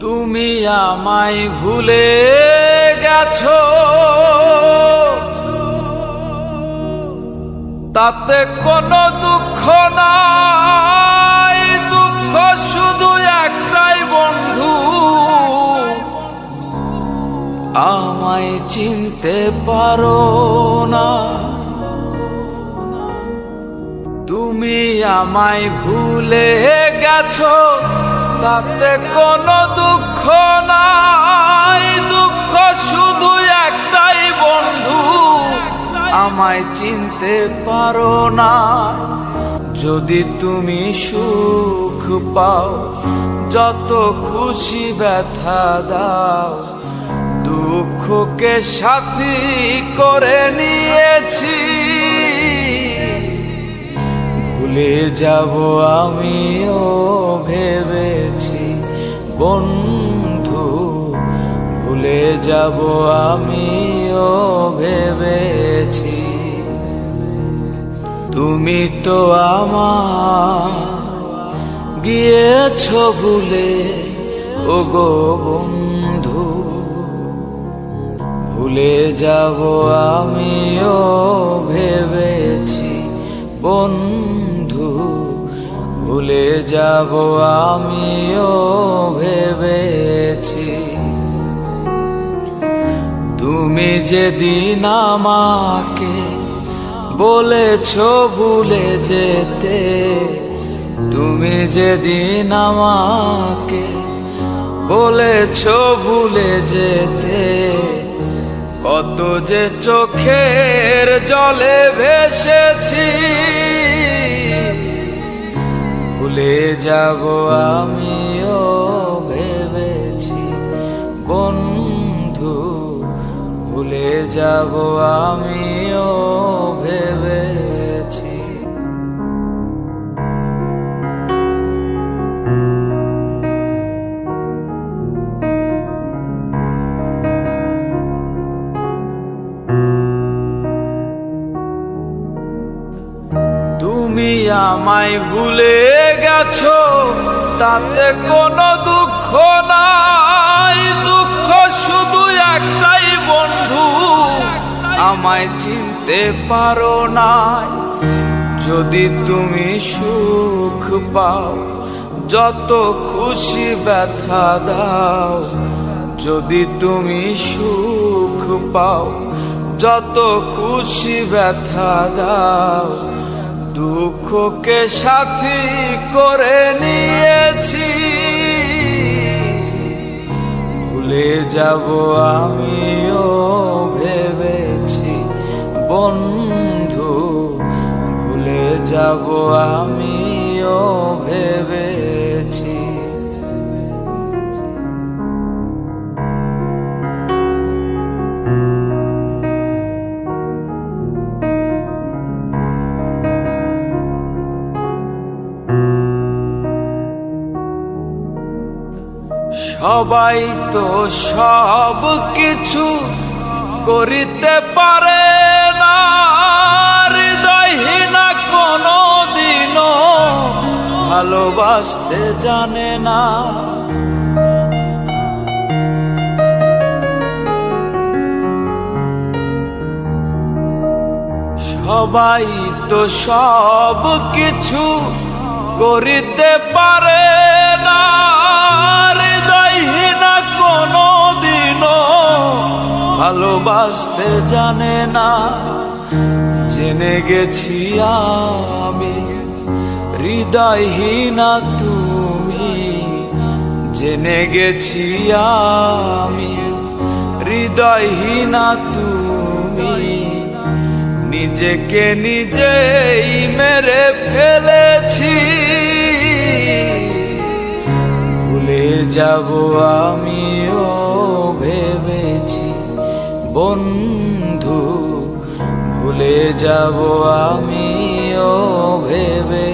তুমি আমায় ভুলে গেছো, তাতে কোনো দুঃখ নাই। দুঃখ শুধু একটাই বন্ধু, আমায় চিনতে পারো না। তুমি আমায় ভুলে গেছো, তাতে কোনো দুঃখ নাই। দুঃখ শুধু একটাই বন্ধু, আমায় চিনতে পারো না। যদি তুমি সুখ পাও, যত খুশি ব্যথা দাও। দুঃখকে সাথী করে নিয়েছি, ভুলে যাব আমিও ভেবেছি বন্ধু। ভুলে যাব আমিও ভেবেছি। তুমি তো আমার গিয়েছো ভুলে, ওগো বন্ধু। ভুলে যাব আমিও ভেবেছি বন্ধু। ভুলে যাব আমিও ভেবেছি। তুমি যেদিন আমাকে বলেছো ভুলে যেতে, তুমি যেদিন আমাকে বলেছো ভুলে যেতে, কত যে চোখের জলে ভেসেছি। ভুলে যাব আমিও ভেবেছি বন্ধু। ভুলে যাব আমিও ভেবেছি। তুমি আমায় ভুলে গেছো, তাতে কোনো দুঃখ নাই। দুঃখ শুধু একটাই বন্ধু, আমায় চিনতে পারো না। যদি তুমি সুখ পাও, যত খুশি ব্যথা দাও। যদি তুমি সুখ পাও, যত খুশি ব্যথা দাও। দুঃখকে সাথী করে নিয়েছি, ভুলে যাব আমিও ভেবেছি বন্ধু। ভুলে যাব আমিও ভেবেছি। সবাই তো সব কিছু করিতে পারে না, হৃদয়হীনা কোনো দিনও ভালোবাসতে জানে না। সবাই তো সব কিছু করিতে পারে না, হৃদয়হীনা কোনো দিনও ভালোবাসতে জানে না। জেনে গেছি আমি হৃদয়হীনা তুমি, জেনে গেছি আমি হৃদয়হীনা তুমি। নিজেকে নিজেই মেরে ফেলেছি, ভুলে যাব আমিও ভেবেছি বন্ধু। ভুলে যাব আমিও ভেবেছি।